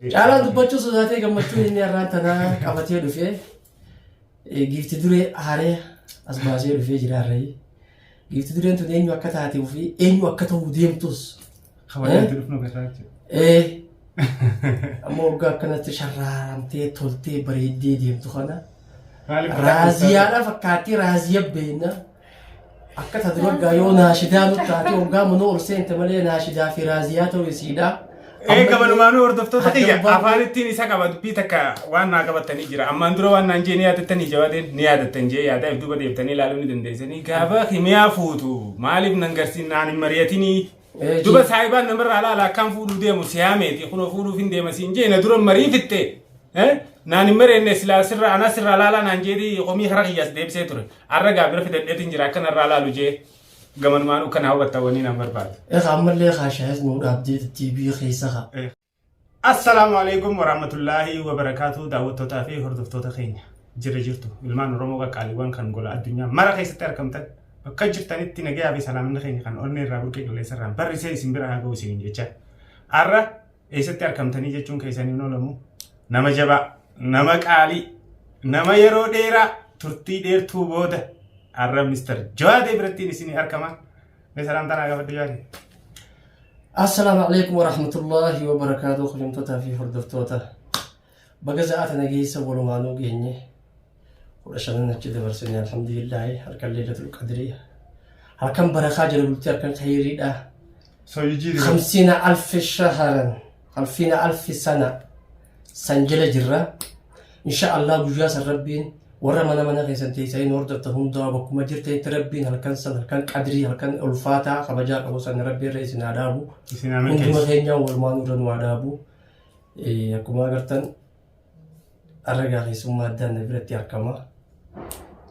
Caalaan dubbachuu sodaatee gammachuu inni irraan tanaa qabatee dhufee giifti duree haaree as baasee dhufee jiraarree giifti dureen tun eenyu akka taatee fi eenyu akka ta'uu deemtus. Kabajaatti dhufnu garaacha. Ammoo waggaa akkanatti sharraaramtee toltee bareeddee deemtu kana raaziyaadha fakkaattii raaziyaa beekna akka taate waggaa yoo naashidaa nutti taate waggaa manoo ol seente malee naashidaa fi raaziyaa ta'uu isiidha. Gabanumaan hordoftoota xiyya afaan ittiin isa qabatu bitakka waan naa qabatanii jira. Ammaan dura waan naan jee ni yaadattanii jawaadeen ni yaadattan jee yaadaaf duuba deebitanii ilaaluu ni dandeessanii gaafa himiyaa fuutu maaliif nan garsiin naan hin mari'atinii duba saayibaan namarraa alaala akkaan fuudhuu deemu siyaameeti kunoo fuudhuuf hin deemasiin jee na dura marii fitte naan hin mari'anne silaa sirra anas irraa alaalaa naan jeetii qomii hara kiyyaas deebisee ture arra gaabira fidadheetiin jira akkanarraa alaalu jee gabanumaan kan hawwattawanii nan barbaadu. Ammallee kaashaayis nuudhaaf jeetti bii keessa. Assalaamu alaikum warahmatullahi wabarakatuh daawwattootaa fi hordoftoota keenya jirtu ilmaan Oromoo qaqqaaliiwwan kan gola addunyaa mara keessatti argamtan bakka jirtanitti nagayaa fi salaaminni keenya kan onnee irraa burqee qilleensa irraan barrisee isin bira haa ga'u isin jecha har'a eessatti argamtanii jechuun keessanii noolamu nama jabaa nama qaalii nama yeroo dheeraa turtii dheertuu booda har'a Mr. Jawaadee birattiin isin argaman meeshaan tanaa gaafadhu jaadee. Assalamu alaikum warahmatullahi wabarakatuh khulumtota fi hordoftoota bagazaata nageessa walumaanuu geenye kudhashanan achi dabarsanii alhamdulillah halkan leelatul qadri halkan barakaa jala bultii halkan khayriidha 50,000 shahran 50,000 sana sanjala jirra insha Allah guyyaa san rabbiin warra mana keessan teessanii hordofta hundaa bakkuma jirtanitti rabbiin halkan san halkan qadrii halkan ulfaataa kabajaa qabu san rabbii irra isin adaabu hunduma keenya walumaanuu irra nu adaabu akkuma agartan arragaa keessummaa addaan na biratti argama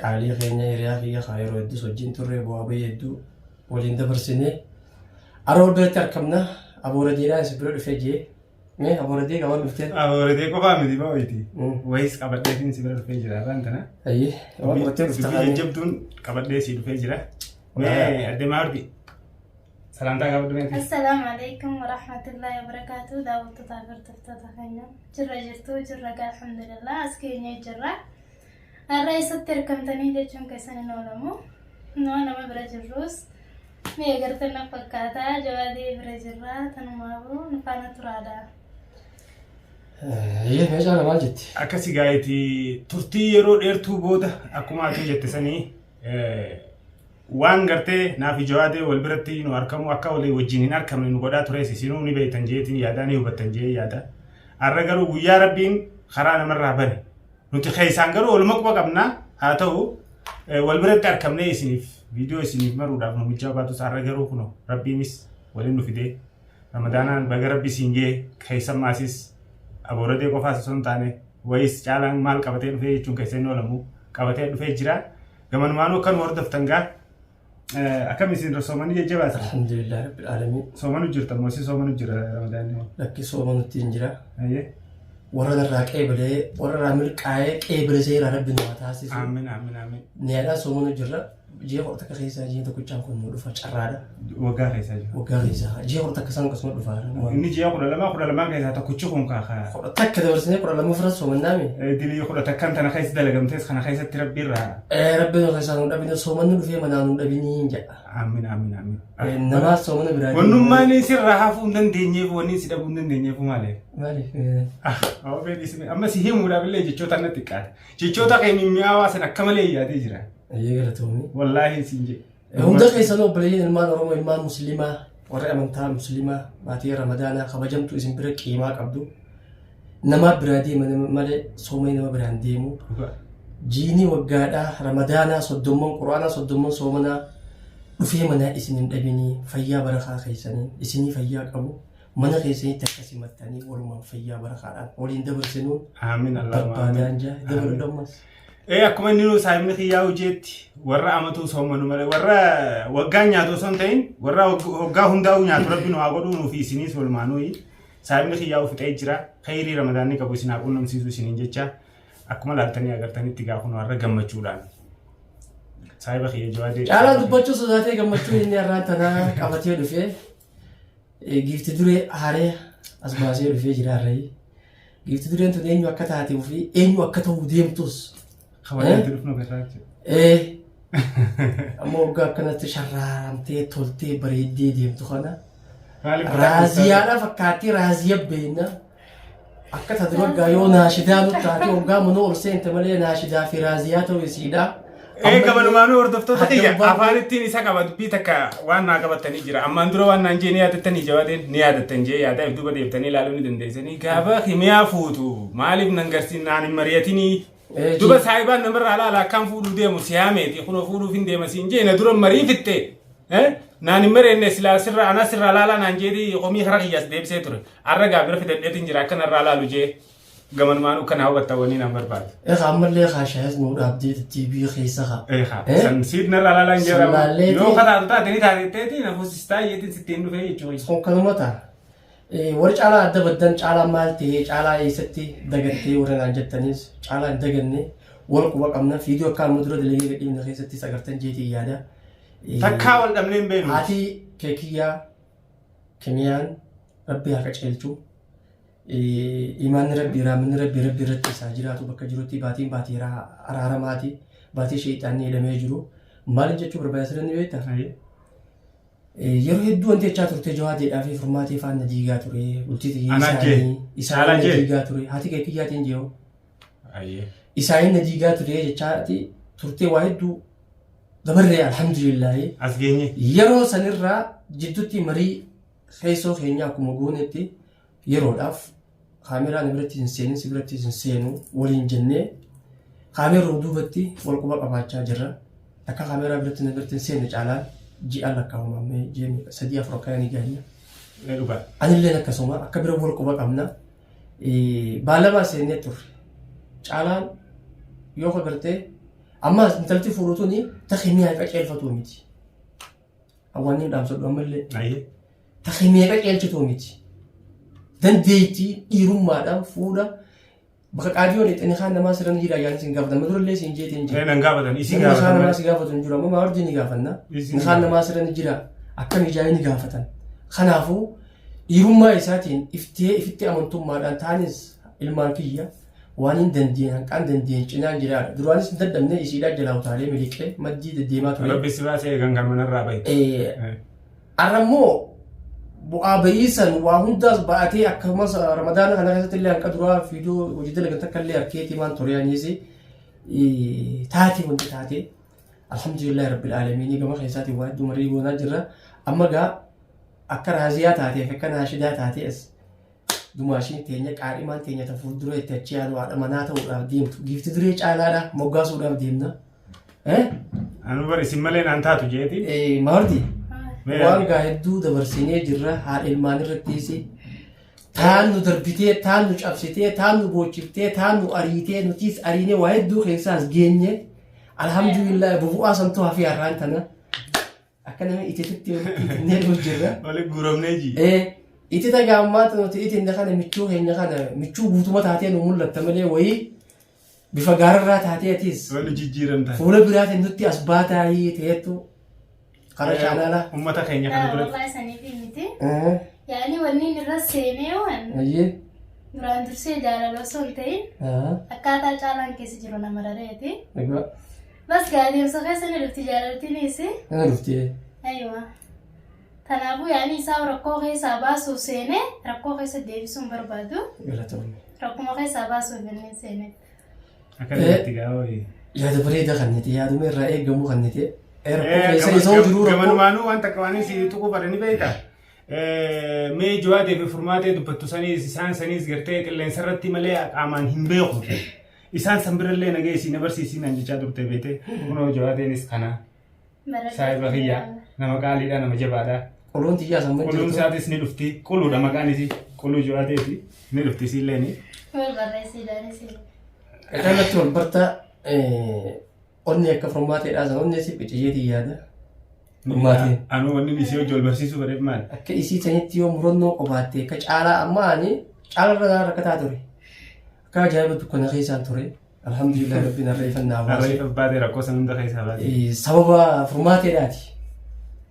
qaalii keenya hiriyaa kiyya yeroo hedduus wajjin turre bu'aa bahii hedduu waliin dabarsinee aroo biratti argamna abooradeedhaan isin bira dhufee jee aborade kawan dhufteen aborade qofaa miti baay'eeti wayis qabadheetiin si bira dhufee jira waan kana aborate dhuftaan jabduun qabadhee si dhufee jira mee adde maardi salaamtaa qabadhu mee Assalamu alaikum warahmatullahi wabarakatuh daawwattoota hordoftoota keenya jirra alhamdulillah as keenya jirra har'a eessatti argamtanii jechuun keessanii noolamu nama bira jirrus mee gartan fakkaataa Jawaadee bira jirra tanumaafuu nu faana turaadha. Meeshaan maal jetti? Akkasi gaa'eeti turtii yeroo dheertuu booda akkuma ati jette sanii waan gartee naaf Jawaadee wal biratti nu argamu akka walii wajjin hin argamne nu godhaa ture isinuu ni beektan jeetiin yaadaan ni hubattan jee yaada. Har'a garuu guyyaa rabbiin karaa namarraa bane nuti keessaan garuu waluma quba qabnaa haa ta'u wal biratti argamnee isiniif video isiniif maruudhaaf nu mijaa baatu sarra garuu kuno rabbiinis waliin nu fidee ramadaanaan baga rabbi siinjee keessa maasis abooradee qofaas osoo hin taane wayis caalaan maal qabatee dhufee jechuun keessa inni oolamu qabatee dhufee jira gamanumaanuu kan hordoftan gaa akkam isin soomanii jajjabaatan alhamdulillah rabbil alamin soomanu jirta moo si soomanu jira ramadaanni lakki soomanutti hin jira warra darraa qeebalee warra milqaa'ee qeebalee seera rabbi nu taasisu amiin needhaa soomanu jirra jee horta ka keessa jee tokkochaan kun nu dhufa carraadha waggaa keessa jee horta ka san kasuma dhufa inni jee kudha lamaa keessa tokkochi kun kaakaa takka dabarsinee kudha lama fira soomannaami dilii kudha takkan tana keessa dalagamtees kana keessatti rabbiirraa rabbiin keessaa nu dhabine soomanni dhufee manaa nu dhabinii hin jedha amiin namaa soomana biraa wannummaan sirraa hafuu hin dandeenyeef wanni si dhabuu hin dandeenyeef maaliif amma si himuudhaaf illee jechoota natti xiqqaate jechoota keenya mi'aawaa san akka malee yaadee jira galatoomii wallaahi siin jee hunda keessan obboleeyyiin ilmaan Oromoo ilmaan musliimaa warra amantaa musliimaa baatii ramadaanaa kabajamtu isin bira qiimaa qabdu nama biraa deeman malee soomanii nama biraan deemu jiinii waggaadhaa ramadaanaa soddomman quraanaa soddomman soomanaa dhufee manaa isin hin dhabinii fayyaa barakaa keessanii isinii fayyaa qabu mana keessanitti akkasii mattanii walumaan fayyaa barakaadhaan waliin dabarsinuun amiin barbaadaan jaa dabalu dhammas. Akkuma inni nu saayimni xiyyaa hojeetti warra amatuu soomanu malee warra waggaa nyaatu osoo hin ta'in warra waggaa hundaa'u nyaatu rabbi nu haa godhuu nuufi isiniis walumaanuu saayimni xiyyaa fixee jira khayrii ramadaanni qabu isin haa quunnamsiisu isiniin jecha akkuma laaltanii agartanitti gaafa nu har'a gammachuudhaan saayiba xiyya Jawaadee caalaan dubbachuu sodaatee gammachuu inni irraan tanaa qabatee dhufee giifti duree haaree as baasee dhufee jiraarree giifti dureen tun eenyu akka taatee fi eenyu akka ta'uu deemtus. Kabajaatti dhufnu garraacha. Ammoo waggaa akkanatti sharraaramtee toltee bareeddee deemtu kana. Raaziyaadha fakkaattii raaziyaa beekna. Akka taate waggaa yoo naashidaa nutti taate waggaa manoo ol seente malee naashidaa fi raaziyaa ta'uu isiidha. Gabanumaanuu hordoftoota kiyya afaan ittiin isa qaba dubbii takka waan naa qabatanii jira. Ammaan dura waan naan jee ni yaadattanii jawaadeen ni yaadattan jee yaadaaf duuba deebitanii ilaaluu ni dandeessanii. Gaafa himiyaa fuutu maaliif nan garsiin naan hin mari'atinii. Duuba saayibaan namarraa alaala akkaan fuudhuu deemu siyaameeti kunoo fuudhuuf hin deemasiin jee na dura marii fitte. Naan hin mareenye silaa sirra ana sirra alaalaa naan jeetii qomii hara kiyyaas deebisee ture. Arra gaabira fidadheetiin jira akka narraa alaalu jee. Gabanumaanuu kana hawwattawwanii nan barbaadu. Ammallee kaashaayas nuu dhaabdee TV keessa haa. San siit narraa alaalaa hin jedhamu. Yoo kataatu taatanii taateetii na fuusistaa yeetiin sittiin dhufee jechuudha. Kun kanuma ta'a. Warri caalaa adda baddan caalaa maal ta'ee caalaa eessatti dagattee warra naan jettanis caalaa hin daganne wal quba qabna fiidiyoo akka amma dura dalagee gadhiifna keessatti sagartan jeetii yaada. Takkaa wal dhabnee hin beeknu. Haati keekiyyaa kimiyaan rabbi haa qaceelchu. Imaanni rabbi raamanni rabbi irratti isaa jiraatu bakka jirutti baatiin baatii araaramaati baatii sheexaanni hidhamee jiru maal jechuu barbaada ni beektaa? Yeroo hedduu wanti jechaa turte jawaateedhaa fi furmaatee faana diigaa ture bultii isaanii diigaa ture haati keekiyyaatiin jee'u isaanii diigaa ture jechaati turtee waa hedduu dabarree alhamdulillahi as geenye yeroo sanirraa jidduutti marii keessoo keenya akkuma goonetti yeroodhaaf kaameraan biratti hin seenin si biratti hin seenu waliin jennee kaameroo duubatti wal quba qabaachaa jirra akka kaameraa biratti hin seenne caalaan ji'a lakkaa'umamee jeemee 3-4 akkananii gaanya. Anillee akkasuma akka bira wal quba qabna baalamaa seennee turre caalaan yoo kagartee amma intalti fuudhutuuni takhimiyaa qaceelfatu miti. Awwaanni dhaamsadhu ammallee takhimiyaa qaceelchitu miti. Dandeettii dhiirummaadhaan fuudha bakka qaadiyoon itti kaan namaa sirran jira yaani sin gaafatan madurallee sin jeetiin jira. Nan gaafatan isi gaafatan. gaafatan. Namaa si gaafatan jira amma maardi ni gaafanna. Kaan namaa sirran jira akkam ijaa'ee ni gaafatan. Kanaafuu dhiirummaa isaatiin ifitti amantummaadhaan taanis ilmaan kiyya waan hin dandeenye hanqaan dandeenye cinaan jiraadha. Duraanis hin dadhabne isiidhaa jalaa utaalee miliqee maddii deddeemaa ture. Rabbi si baasee gangan manarraa bahe. Arrammoo bu'aa ba'iisan waa hundaas ba'atee akkasumas ramadaana kana keessatti illee hanqa duraa fiidiyoo hojii dalagan takka illee harkeetii maan ture yaaniisi taatee wanti taatee alhamdulillahi rabbil aalamiin gama keessaatiin waa hedduu marii goonaa jirra amma gaa akka raaziyaa taatee fi akka naashidaa taatee as dumaashiin teenya qaadhimaan teenya ta fuuldura itti achi yaadu haadha manaa ta'uudhaaf deemtu giifti duree caalaadha moggaasuudhaaf deemna. Anu bari isin malee naan taatu jeeti. Maardi waan gaa hedduu dabarsinee jirra haadha ilmaan irrattis taan nu darbitee taan nu cabsitee taan nu boochiftee taan nu ariitee nutis ariinee waa hedduu keessaas geenye alhamdulillah bubu'aa santuu hafee har'aan tana akka nama itiitti ittinnee jirra. Waliin guuramnee ji. Iti tagaammaata nuti itinne kana michuu keenya kana michuu guutuma taatee nu mul'atta malee wayii bifa gaararraa taateetis Wali jijjiiramta. fuula biraatiin nutti as baataayii ta'eettu kana chaanaala. Ummata keenya kana dura. Wallahi saniif miti. Yaani wanni irra seenee waan Ayyee. duraan dursee jaalala osoo hin ta'in akkaataa caalaan keessa jiru nama dhadheeti. Egaa. Bas gaadiimsa keessa ni dhufti jaalaltiinis. Kana dhuftee. Ayyuma. Kanaafuu yaani isaa rakkoo keessaa baasuuf seenee rakkoo keessa deebisuun barbaadu. Galatoomne. Rakkuma keessaa baasuuf ganneen seenee. Akka dhatti gaawee. Yaada bareeda kan niti yaaduma irraa eegamu kan niti. Rakkoo keessa isoo jiruu rakkoo. Gamanumaanuu waan takka waan si tuquu barani beekta. Mee jawaatee fi furmaatee dubbattu saniis isaan saniis gartee qilleensa irratti malee qaamaan hin beeku. Isaan san birallee nageessii na barsiisii naan jechaa turte beekte. Kunoo jawaateenis kana. Saayiba kiyyaa nama qaaliidha nama jabaadha. Quluun tiyyaa samma Quluun isaatis ni dhufti. Quluudha maqaan isii. Quluu jawaateeti. Ni dhufti isiilleeni. Wal barreessiidhaanis. Kanatti wal barta onni akka furmaateedhaa san onni si qiciyyeetii yaada. Furmaateen. Anu wanni isii hojii wal barsiisuu bareef maali? Akka isii sanitti yoo murannoo qabaatte akka caalaa amma ani caalarra rakkataa ture. Akka ajaa'iba dukkana keessaan ture. Alhamdulillah rabbiin harreeffannaa baase. Harreeffa baatee rakkoo san hunda keessaa baate. Sababa furmaateedhaati.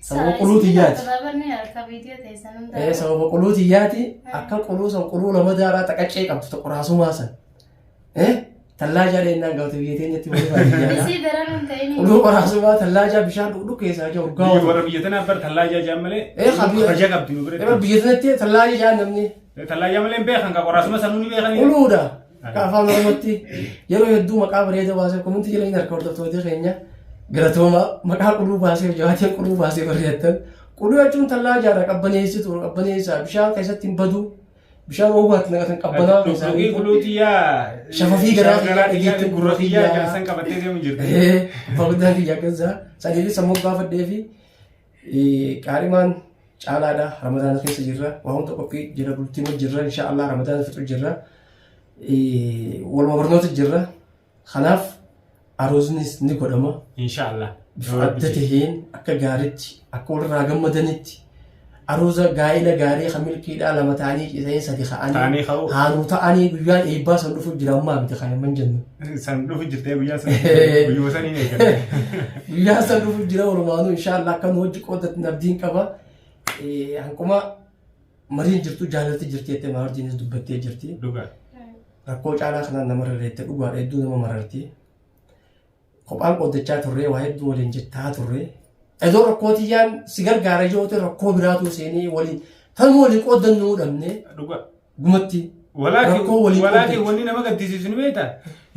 sababa quluutiyyaati. Tababarni harka viidiyoo teessan hundaa. Sababa quluutiyyaati akka quluu san quluu lama daaraa xaqacee qabdu tokko raasumaa san. Tallaaja dheennaan gaafa biyya teenyatti wali baadiyyaadha. Isii daran hin ta'in. Quluu raasumaa tallaaja bishaan dhugdhu keessaa jiru urgaa. Warra biyya tanaa bar tallaaja jaan malee. Kabaja qabdi nu biratti. Biyya tanatti tallaaja jaan namni. Tallaaja malee hin beekan ka qoraasuma sanuu ni beekani. Quluudha. Akka afaan Oromootti yeroo hedduu maqaa bareeda baasee kunuunti jedhanii harka hordoftoota keenya galatooma maqaa quluu baasee jawaatiin quluu baasee bareedatan. Quluu jechuun tallaajaadha qabbaneessitu qabbaneessaa bishaan keessatti hin badu. Bishaan oowwaatti naqatan qabbanaa keessaa. Quluutiyyaa. Shafafii garaa kiyyaa dhageetti gurra kiyyaa kan qabattee deemu jirti. Fakkaataan kiyyaa keessaa sadiifi sammuu gaafadhee fi qaarimaan caalaadha ramadaana keessa jirra waa hunda qophii jira bultii jirra inshaallah ramadaana fixu jirra waluma barnoota jirra kanaaf aroosnis ni godhama inshaallah bifa adda taheen akka gaariitti akka walirraa gammadanitti aroosa gaa'ila gaarii hamilkiidhaa lama ta'anii cisanii sadi ka'anii haanuu ta'anii guyyaan eebbaa san dhufuuf jira ammaa miti kan hin jennu. San dhufuuf jirtee guyyaa san guyyoo sanii eegale. Guyyaa san dhufuuf jira walumaanuu inshaallah akka nu hojii qoodatti abdiin qaba. Hanquma mariin jirtu jaalalti jirti jettee maarjiinis dubbattee jirti. Rakkoo caalaa kanaan nama rarreette dhugaadha hedduu nama mararti. Kophaan qooddachaa turree waa hedduu waliin jettaa turree. Edoo rakkootiyyaan si gargaara yoo ta'e rakkoo biraatu seenee waliin tan waliin qoodannuu dhabne gumatti. Walaaki wanni nama gaddisiisu ni beektaa?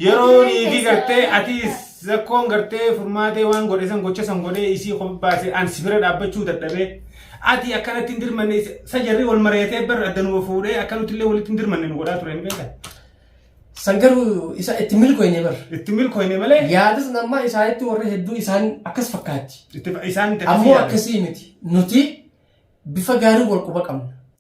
Yeroo niitii gartee atiis rakkoon gartee furmaatee waan godhe san gocha san godhee isii baasee an si bira dhaabbachuu dadhabee ati akkanatti hin dirmanne sajarri wal mari'atee bar addanuma fuudhee akkanatti illee walitti hin dirmanne nu godhaa ture ni beektaa? Sangaruu isa itti milkoine bar. Itti milkoine malee. Yaadis nama isaanitti warri hedduu isaan akkas fakkaatti. Isaan ammoo akkasii miti nuti bifa gaarii wal quba qabna.